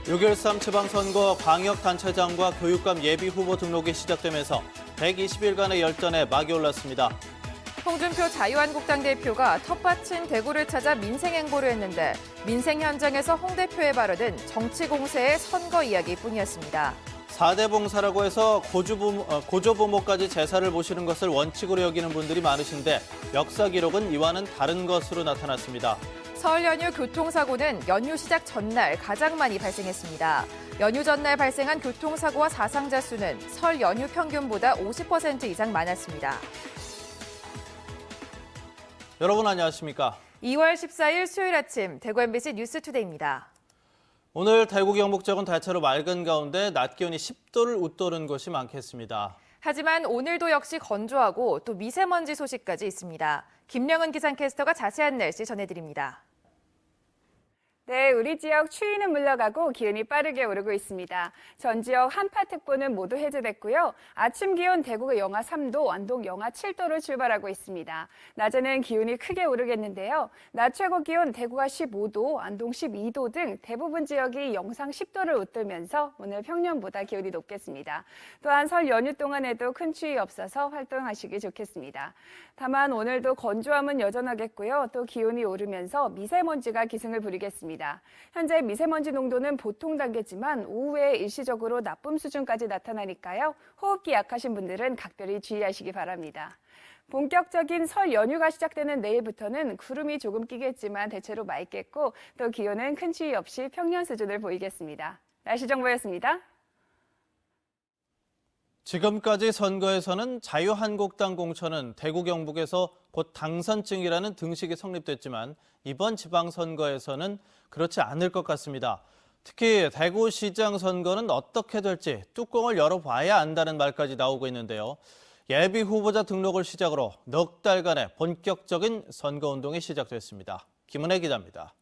6.13 지방선거 광역단체장과 교육감 예비후보 등록이 시작되면서 120일간의 열전에 막이 올랐습니다. 홍준표 자유한국당 대표가 텃밭인 대구를 찾아 민생행보를 했는데 민생 현장에서 홍 대표의 발언은 정치 공세의 선거 이야기뿐이었습니다. 4대 봉사라고 해서 고조부모까지 제사를 모시는 것을 원칙으로 여기는 분들이 많으신데 역사 기록은 이와는 다른 것으로 나타났습니다. 설 연휴 교통사고는 연휴 시작 전날 가장 많이 발생했습니다. 연휴 전날 발생한 교통사고와 사상자 수는 설 연휴 평균보다 50% 이상 많았습니다. 여러분 안녕하십니까? 2월 14일 수요일 아침 대구 MBC 뉴스투데이입니다. 오늘 대구 경북 지역은 대체로 맑은 가운데 낮 기온이 10도를 웃도는 곳이 많겠습니다. 하지만 오늘도 역시 건조하고 또 미세먼지 소식까지 있습니다. 김령은 기상캐스터가 자세한 날씨 전해드립니다. 네, 우리 지역 추위는 물러가고 기온이 빠르게 오르고 있습니다. 전 지역 한파특보는 모두 해제됐고요. 아침 기온 대구가 영하 3도, 안동 영하 7도로 출발하고 있습니다. 낮에는 기온이 크게 오르겠는데요. 낮 최고 기온 대구가 15도, 안동 12도 등 대부분 지역이 영상 10도를 웃돌면서 오늘 평년보다 기온이 높겠습니다. 또한 설 연휴 동안에도 큰 추위 없어서 활동하시기 좋겠습니다. 다만 오늘도 건조함은 여전하겠고요. 또 기온이 오르면서 미세먼지가 기승을 부리겠습니다. 현재 미세먼지 농도는 보통 단계지만 오후에 일시적으로 나쁨 수준까지 나타나니까요. 호흡기 약하신 분들은 각별히 주의하시기 바랍니다. 본격적인 설 연휴가 시작되는 내일부터는 구름이 조금 끼겠지만 대체로 맑겠고 또 기온은 큰 추위 없이 평년 수준을 보이겠습니다. 날씨 정보였습니다. 지금까지 선거에서는 자유한국당 공천은 대구 경북에서 곧 당선증이라는 등식이 성립됐지만 이번 지방선거에서는 그렇지 않을 것 같습니다. 특히 대구시장 선거는 어떻게 될지 뚜껑을 열어봐야 안다는 말까지 나오고 있는데요. 예비 후보자 등록을 시작으로 넉 달간의 본격적인 선거운동이 시작됐습니다. 김은혜 기자입니다.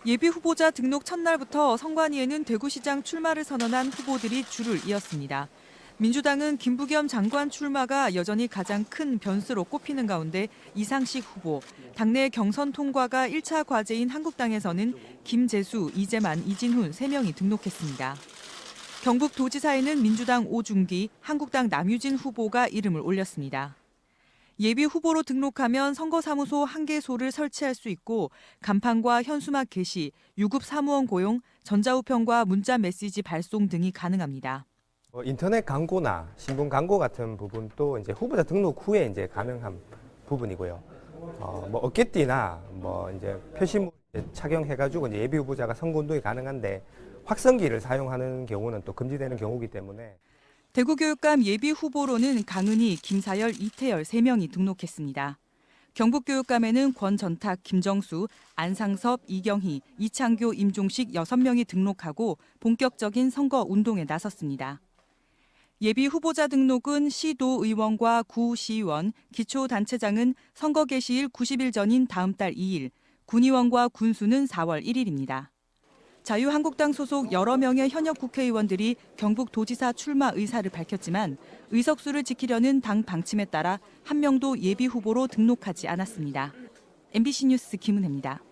예비후보자 등록 첫날부터 선관위에는 대구시장 출마를 선언한 후보들이 줄을 이었습니다. 민주당은 김부겸 장관 출마가 여전히 가장 큰 변수로 꼽히는 가운데 이상식 후보, 당내 경선 통과가 1차 과제인 한국당에서는 김재수, 이재만, 이진훈 3명이 등록했습니다. 경북도지사에는 민주당 오중기, 한국당 남유진 후보가 이름을 올렸습니다. 예비 후보로 등록하면 선거사무소 1개소를 설치할 수 있고 간판과 현수막 게시, 유급 사무원 고용, 전자우편과 문자 메시지 발송 등이 가능합니다. 인터넷 광고나 신문 광고 같은 부분도 이제 후보자 등록 후에 이제 가능한 부분이고요. 뭐 어깨띠나 뭐 이제 표시물 착용해가지고 이제 예비 후보자가 선거운동이 가능한데 확성기를 사용하는 경우는 또 금지되는 경우이기 때문에. 대구교육감 예비 후보로는 강은희, 김사열, 이태열 3명이 등록했습니다. 경북교육감에는 권전탁, 김정수, 안상섭, 이경희, 이창교, 임종식 6명이 등록하고 본격적인 선거 운동에 나섰습니다. 예비 후보자 등록은 시도의원과 구시의원, 기초단체장은 선거 개시일 90일 전인 다음 달 2일, 군의원과 군수는 4월 1일입니다. 자유한국당 소속 여러 명의 현역 국회의원들이 경북도지사 출마 의사를 밝혔지만 의석수를 지키려는 당 방침에 따라 한 명도 예비 후보로 등록하지 않았습니다. MBC 뉴스 김은혜입니다.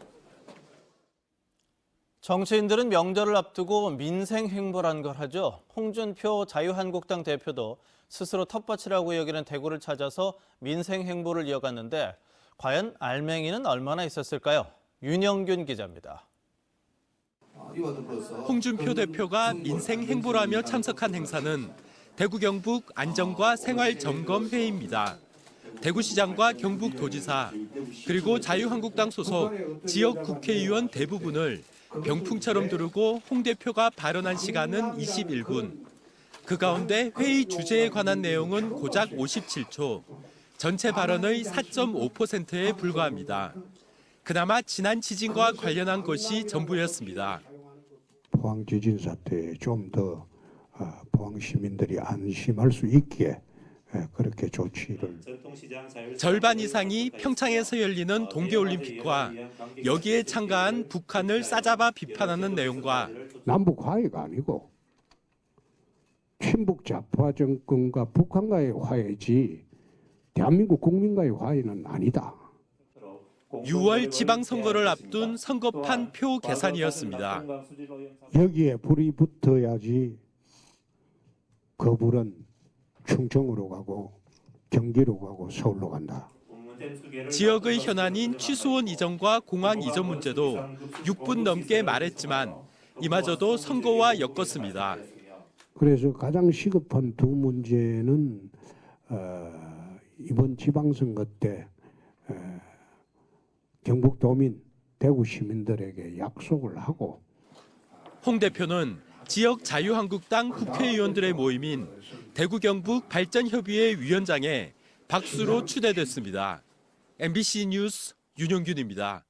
정치인들은 명절을 앞두고 민생 행보란 걸 하죠. 홍준표 자유한국당 대표도 스스로 텃밭이라고 여기는 대구를 찾아서 민생 행보를 이어갔는데 과연 알맹이는 얼마나 있었을까요? 윤영균 기자입니다. 홍준표 대표가 민생 행보라며 참석한 행사는 대구 경북 안전과 생활 점검 회의입니다. 대구시장과 경북도지사 그리고 자유한국당 소속 지역 국회의원 대부분을 병풍처럼 두르고 홍 대표가 발언한 시간은 21분. 그 가운데 회의 주제에 관한 내용은 고작 57초, 전체 발언의 4.5%에 불과합니다. 그나마 지난 지진과 관련한 것이 전부였습니다. 포항 지진 사태에 좀 더 포항 시민들이 안심할 수 있게 그렇게 조치를. 절반 이상이 평창에서 열리는 동계올림픽과 여기에 참가한 북한을 싸잡아 비판하는 내용과 남북 화해가 아니고 친북 좌파 정권과 북한과의 화해지 대한민국 국민과의 화해는 아니다. 6월 지방선거를 앞둔 선거판 표 계산이었습니다. 여기에 불이 붙어야지 그 불은 충청으로 가고 경기로 가고 서울로 간다. 지역의 현안인 취수원 이전과 공항 이전 문제도 6분 넘게 말했지만 이마저도 선거와 엮었습니다. 그래서 가장 시급한 두 문제는 이번 지방선거 때 경북도민, 대구 시민들에게 약속을 하고 홍 대표는 지역 자유한국당 국회의원들의 모임인 대구 경북 발전협의회 위원장에 박수로 추대됐습니다. MBC 뉴스 윤용균입니다.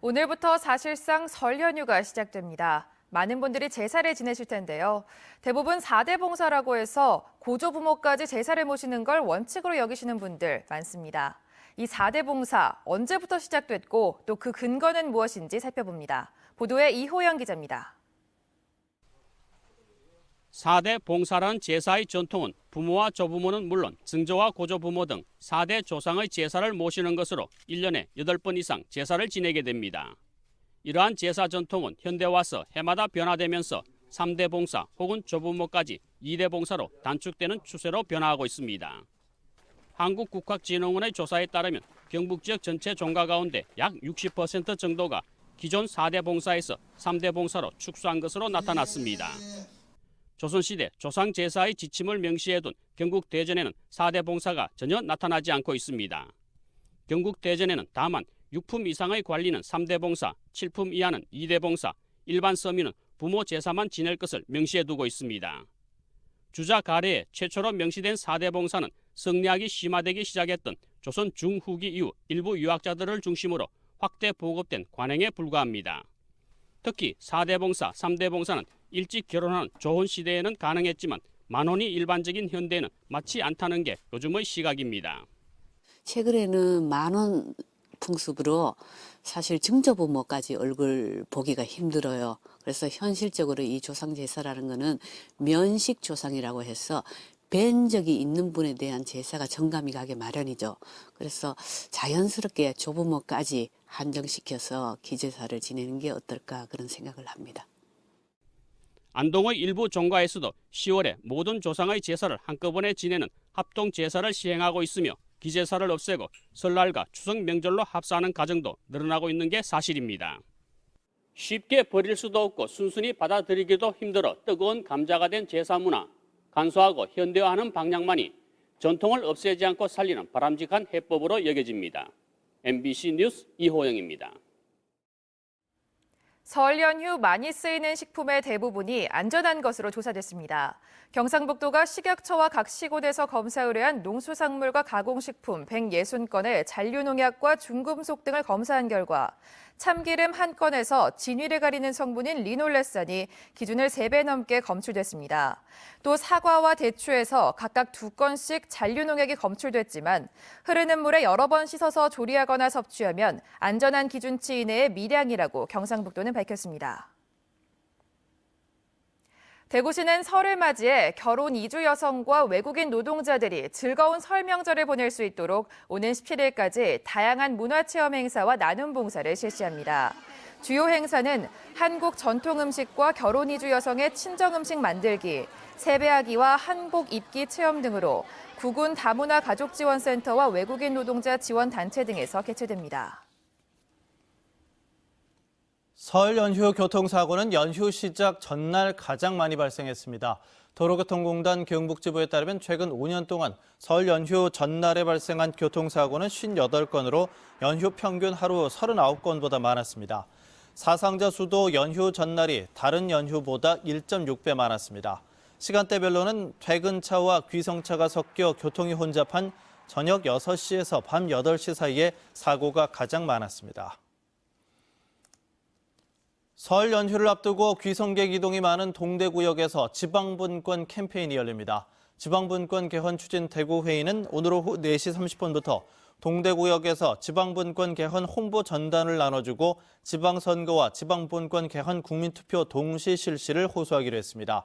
오늘부터 사실상 설 연휴가 시작됩니다. 많은 분들이 제사를 지내실 텐데요. 대부분 4대 봉사라고 해서 고조부모까지 제사를 모시는 걸 원칙으로 여기시는 분들 많습니다. 이 4대 봉사 언제부터 시작됐고 또 그 근거는 무엇인지 살펴봅니다. 보도에 이호영 기자입니다. 4대 봉사라는 제사의 전통은 부모와 조부모는 물론 증조와 고조부모 등 4대 조상의 제사를 모시는 것으로 1년에 8번 이상 제사를 지내게 됩니다. 이러한 제사 전통은 현대 와서 해마다 변화되면서 3대 봉사 혹은 조부모까지 2대 봉사로 단축되는 추세로 변화하고 있습니다. 한국국학진흥원의 조사에 따르면 경북 지역 전체 종가 가운데 약 60% 정도가 기존 4대 봉사에서 3대 봉사로 축소한 것으로 나타났습니다. 조선시대 조상 제사의 지침을 명시해둔 경국 대전에는 4대 봉사가 전혀 나타나지 않고 있습니다. 경국 대전에는 다만 6품 이상의 관리는 3대 봉사, 7품 이하는 2대 봉사, 일반 서민은 부모 제사만 지낼 것을 명시해두고 있습니다. 주자 가래에 최초로 명시된 4대 봉사는 성리학이 심화되기 시작했던 조선 중후기 이후 일부 유학자들을 중심으로 확대 보급된 관행에 불과합니다. 특히 4대 봉사, 3대 봉사는 일찍 결혼하는 조혼 시대에는 가능했지만 만혼이 일반적인 현대에는 맞지 않다는 게 요즘의 시각입니다. 최근에는 만혼 풍습으로 사실 증조부모까지 얼굴 보기가 힘들어요. 그래서 현실적으로 이 조상제사라는 거는 면식 조상이라고 해서 뵌 적이 있는 분에 대한 제사가 정감이 가게 마련이죠. 그래서 자연스럽게 조부모까지 한정시켜서 기제사를 지내는 게 어떨까 그런 생각을 합니다. 안동의 일부 종가에서도 10월에 모든 조상의 제사를 한꺼번에 지내는 합동 제사를 시행하고 있으며 기제사를 없애고 설날과 추석 명절로 합사하는 가정도 늘어나고 있는 게 사실입니다. 쉽게 버릴 수도 없고 순순히 받아들이기도 힘들어 뜨거운 감자가 된 제사 문화, 간소하고 현대화하는 방향만이 전통을 없애지 않고 살리는 바람직한 해법으로 여겨집니다. MBC 뉴스 이호영입니다. 설 연휴 많이 쓰이는 식품의 대부분이 안전한 것으로 조사됐습니다. 경상북도가 식약처와 각 시군에서 검사 의뢰한 농수산물과 가공식품 160건의 잔류농약과 중금속 등을 검사한 결과 참기름 1건에서 진위를 가리는 성분인 리놀레산이 기준을 3배 넘게 검출됐습니다. 또 사과와 대추에서 각각 2건씩 잔류농약이 검출됐지만 흐르는 물에 여러 번 씻어서 조리하거나 섭취하면 안전한 기준치 이내의 미량이라고 경상북도는 밝혔습니다. 대구시는 설을 맞이해 결혼 이주 여성과 외국인 노동자들이 즐거운 설 명절을 보낼 수 있도록 오는 17일까지 다양한 문화체험 행사와 나눔 봉사를 실시합니다. 주요 행사는 한국 전통 음식과 결혼 이주 여성의 친정 음식 만들기, 세배하기와 한복 입기 체험 등으로 구군 다문화 가족지원센터와 외국인 노동자 지원단체 등에서 개최됩니다. 설 연휴 교통사고는 연휴 시작 전날 가장 많이 발생했습니다. 도로교통공단 경북지부에 따르면 최근 5년 동안 설 연휴 전날에 발생한 교통사고는 58건으로 연휴 평균 하루 39건보다 많았습니다. 사상자 수도 연휴 전날이 다른 연휴보다 1.6배 많았습니다. 시간대별로는 퇴근차와 귀성차가 섞여 교통이 혼잡한 저녁 6시에서 밤 8시 사이에 사고가 가장 많았습니다. 설 연휴를 앞두고 귀성객 이동이 많은 동대구역에서 지방분권 캠페인이 열립니다. 지방분권 개헌 추진 대구회의는 오늘 오후 4시 30분부터 동대구역에서 지방분권 개헌 홍보 전단을 나눠주고 지방선거와 지방분권 개헌 국민투표 동시 실시를 호소하기로 했습니다.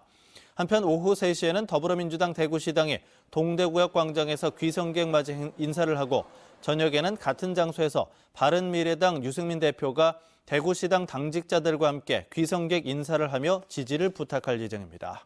한편 오후 3시에는 더불어민주당 대구시당이 동대구역 광장에서 귀성객 맞이 인사를 하고 저녁에는 같은 장소에서 바른미래당 유승민 대표가 대구시당 당직자들과 함께 귀성객 인사를 하며 지지를 부탁할 예정입니다.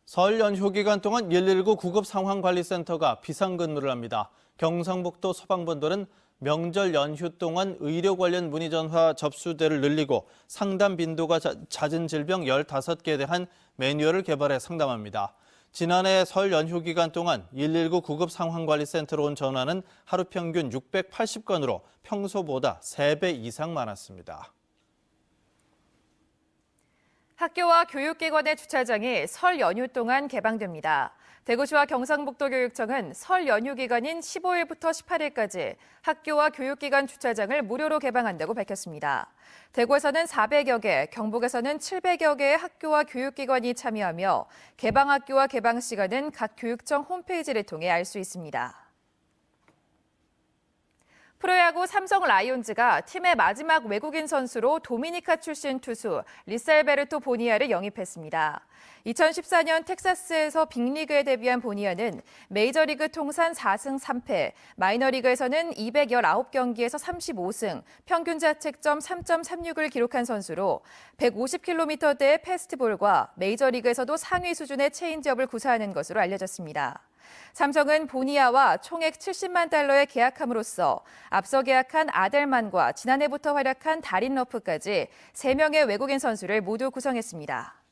설 연휴 기간 동안 119 구급상황관리센터가 비상근무를 합니다. 경상북도 소방본부는 명절 연휴 동안 의료 관련 문의 전화 접수대를 늘리고 상담 빈도가 잦은 질병 15개에 대한 매뉴얼을 개발해 상담합니다. 지난해 설 연휴 기간 동안 119 구급상황관리센터로 온 전화는 하루 평균 680건으로 평소보다 3배 이상 많았습니다. 학교와 교육기관의 주차장이 설 연휴 동안 개방됩니다. 대구시와 경상북도교육청은 설 연휴 기간인 15일부터 18일까지 학교와 교육기관 주차장을 무료로 개방한다고 밝혔습니다. 대구에서는 400여 개, 경북에서는 700여 개의 학교와 교육기관이 참여하며 개방 학교와 개방 시간은 각 교육청 홈페이지를 통해 알 수 있습니다. 프로야구 삼성 라이온즈가 팀의 마지막 외국인 선수로 도미니카 출신 투수 리셀베르토 보니아를 영입했습니다. 2014년 텍사스에서 빅리그에 데뷔한 보니아는 메이저리그 통산 4승 3패, 마이너리그에서는 219경기에서 35승, 평균 자책점 3.36을 기록한 선수로 150km대의 패스트볼과 메이저리그에서도 상위 수준의 체인지업을 구사하는 것으로 알려졌습니다. 삼성은 보니아와 총액 70만 달러에 계약함으로써 앞서 계약한 아델만과 지난해부터 활약한 다린 러프까지 3명의 외국인 선수를 모두 구성했습니다.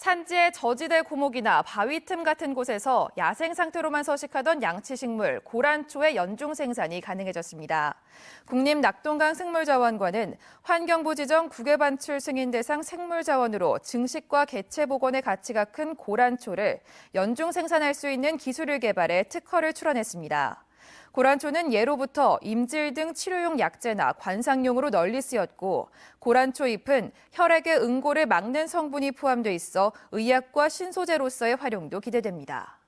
산지의 저지대 고목이나 바위 틈 같은 곳에서 야생 상태로만 서식하던 양치식물 고란초의 연중 생산이 가능해졌습니다. 국립낙동강 생물자원관은 환경부 지정 국외반출 승인 대상 생물자원으로 증식과 개체 복원의 가치가 큰 고란초를 연중 생산할 수 있는 기술을 개발해 특허를 출원했습니다. 고란초는 예로부터 임질 등 치료용 약재나 관상용으로 널리 쓰였고 고란초 잎은 혈액의 응고를 막는 성분이 포함돼 있어 의약과 신소재로서의 활용도 기대됩니다.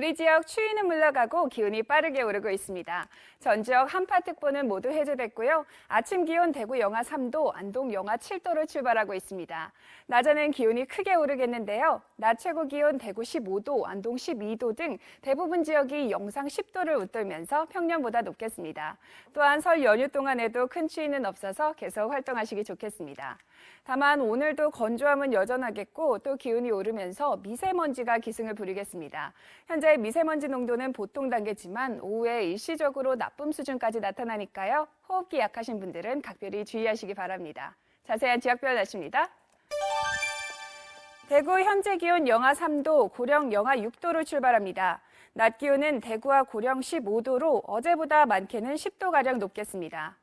우리 지역 추위는 물러가고 기온이 빠르게 오르고 있습니다. 전 지역 한파특보는 모두 해제됐고요. 아침 기온 대구 영하 3도, 안동 영하 7도로 출발하고 있습니다. 낮에는 기온이 크게 오르겠는데요. 낮 최고 기온 대구 15도, 안동 12도 등 대부분 지역이 영상 10도를 웃돌면서 평년보다 높겠습니다. 또한 설 연휴 동안에도 큰 추위는 없어서 계속 활동하시기 좋겠습니다. 다만 오늘도 건조함은 여전하겠고 또 기온이 오르면서 미세먼지가 기승을 부리겠습니다. 현재 미세먼지 농도는 보통 단계지만 오후에 일시적으로 나쁨 수준까지 나타나니까요. 호흡기 약하신 분들은 각별히 주의하시기 바랍니다. 자세한 지역별 날씨입니다. 대구 현재 기온 영하 3도, 고령 영하 6도로 출발합니다. 낮 기온은 대구와 고령 15도로 어제보다 많게는 10도가량 높겠습니다.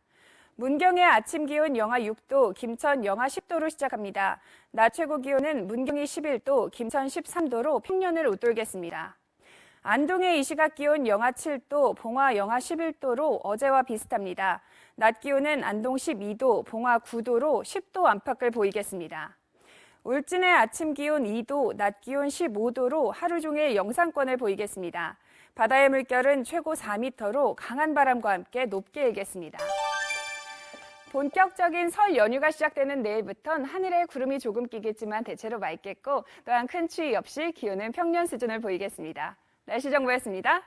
문경의 아침 기온 영하 6도, 김천 영하 10도로 시작합니다. 낮 최고 기온은 문경이 11도, 김천 13도로 평년을 웃돌겠습니다. 안동의 이 시각 기온 영하 7도, 봉화 영하 11도로 어제와 비슷합니다. 낮 기온은 안동 12도, 봉화 9도로 10도 안팎을 보이겠습니다. 울진의 아침 기온 2도, 낮 기온 15도로 하루 종일 영상권을 보이겠습니다. 바다의 물결은 최고 4m로 강한 바람과 함께 높게 일겠습니다. 본격적인 설 연휴가 시작되는 내일부턴 하늘에 구름이 조금 끼겠지만 대체로 맑겠고 또한 큰 추위 없이 기온은 평년 수준을 보이겠습니다. 날씨 정보였습니다.